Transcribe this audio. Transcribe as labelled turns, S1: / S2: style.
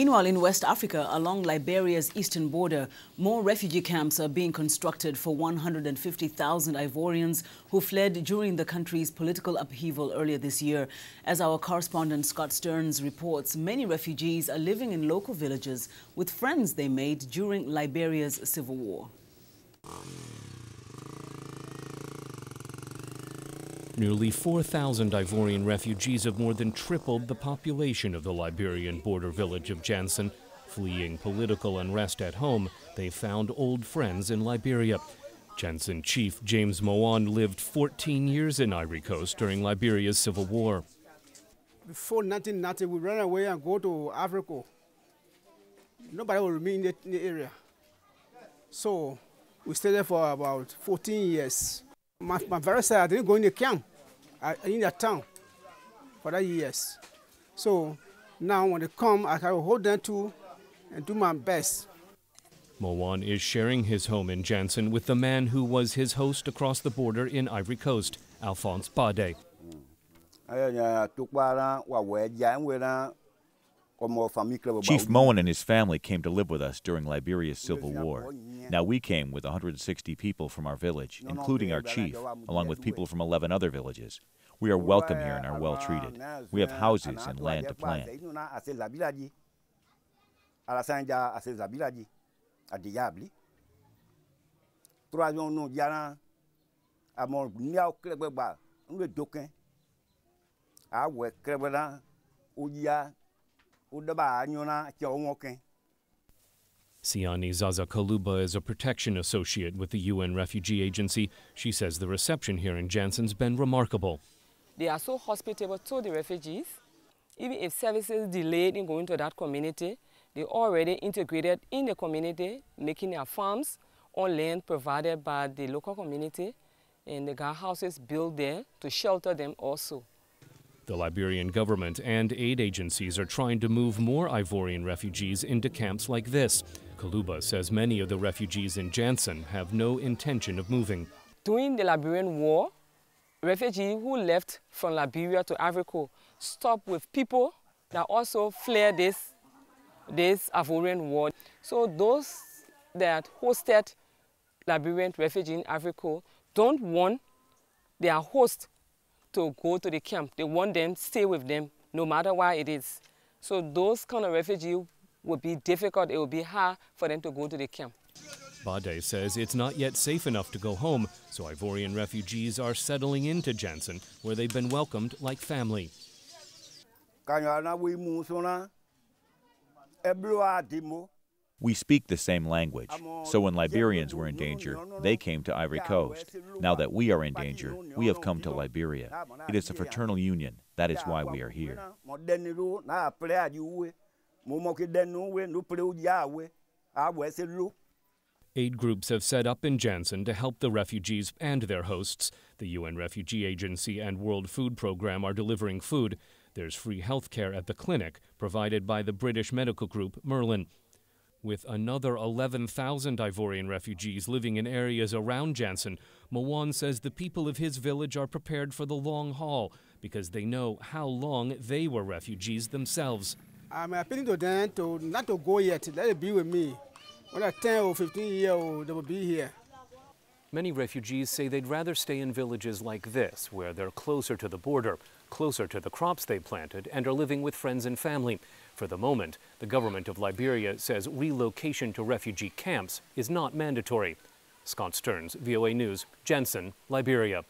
S1: Meanwhile, in West Africa, along Liberia's eastern border, more refugee camps are being constructed for 150,000 Ivorians who fled during the country's political upheaval earlier this year. As our correspondent Scott Stearns reports, many refugees are living in local villages with friends they made during Liberia's civil war.
S2: Nearly 4,000 Ivorian refugees have more than tripled the population of the Liberian border village of Jansen. Fleeing political unrest at home, they found old friends in Liberia. Jansen chief James Moan lived 14 years in Ivory Coast during Liberia's civil war.
S3: Before 1990, we ran away and go to Africa. Nobody will remain in the area. So we stayed there for about 14 years. My very sad, I didn't go in the camp, in the town for that years. So now when they come, I can hold them to and do my best.
S2: Moan is sharing his home in Jansen with the man who was his host across the border in Ivory Coast, Alphonse Bade.
S4: Chief Moan and his family came to live with us during Liberia's civil war. Now we came with 160 people from our village, including our chief, along with people from 11 other villages. We are welcome here and are well treated. We have houses and land to plant.
S2: Siani Zaza Kaluba is a protection associate with the UN Refugee Agency. She says the reception here in Jansen's been remarkable.
S5: They are so hospitable to the refugees. Even if services delayed in going to that community, they already integrated in the community, making their farms on land provided by the local community, and they got houses built there to shelter them also.
S2: The Liberian government and aid agencies are trying to move more Ivorian refugees into camps like this. Kaluba says many of the refugees in Jansen have no intention of moving.
S5: During the Liberian war, refugees who left from Liberia to Ivory Coast stopped with people that also fled this Ivorian war. So those that hosted Liberian refugees in Ivory Coast don't want their host to go to the camp. They want them to stay with them, no matter where it is. So those kind of refugees would be difficult. It would be hard for them to go to the camp.
S2: Bade says it's not yet safe enough to go home, so Ivorian refugees are settling into Jansen, where they've been welcomed like family.
S4: We speak the same language, so when Liberians were in danger, they came to Ivory Coast. Now that we are in danger, we have come to Liberia. It is a fraternal union. That is why we are here.
S2: Aid groups have set up in Jansen to help the refugees and their hosts. The UN Refugee Agency and World Food Programme are delivering food. There's free health care at the clinic, provided by the British medical group Merlin. With another 11,000 Ivorian refugees living in areas around Jansen, Moan says the people of his village are prepared for the long haul because they know how long they were refugees themselves.
S3: I'm appealing to them not to go yet. Let it be with me. When I'm 10 or 15 years old, they will be here.
S2: Many refugees say they'd rather stay in villages like this, where they're closer to the border, closer to the crops they planted, and are living with friends and family. For the moment, the government of Liberia says relocation to refugee camps is not mandatory. Scott Stearns, VOA News, Jansen, Liberia.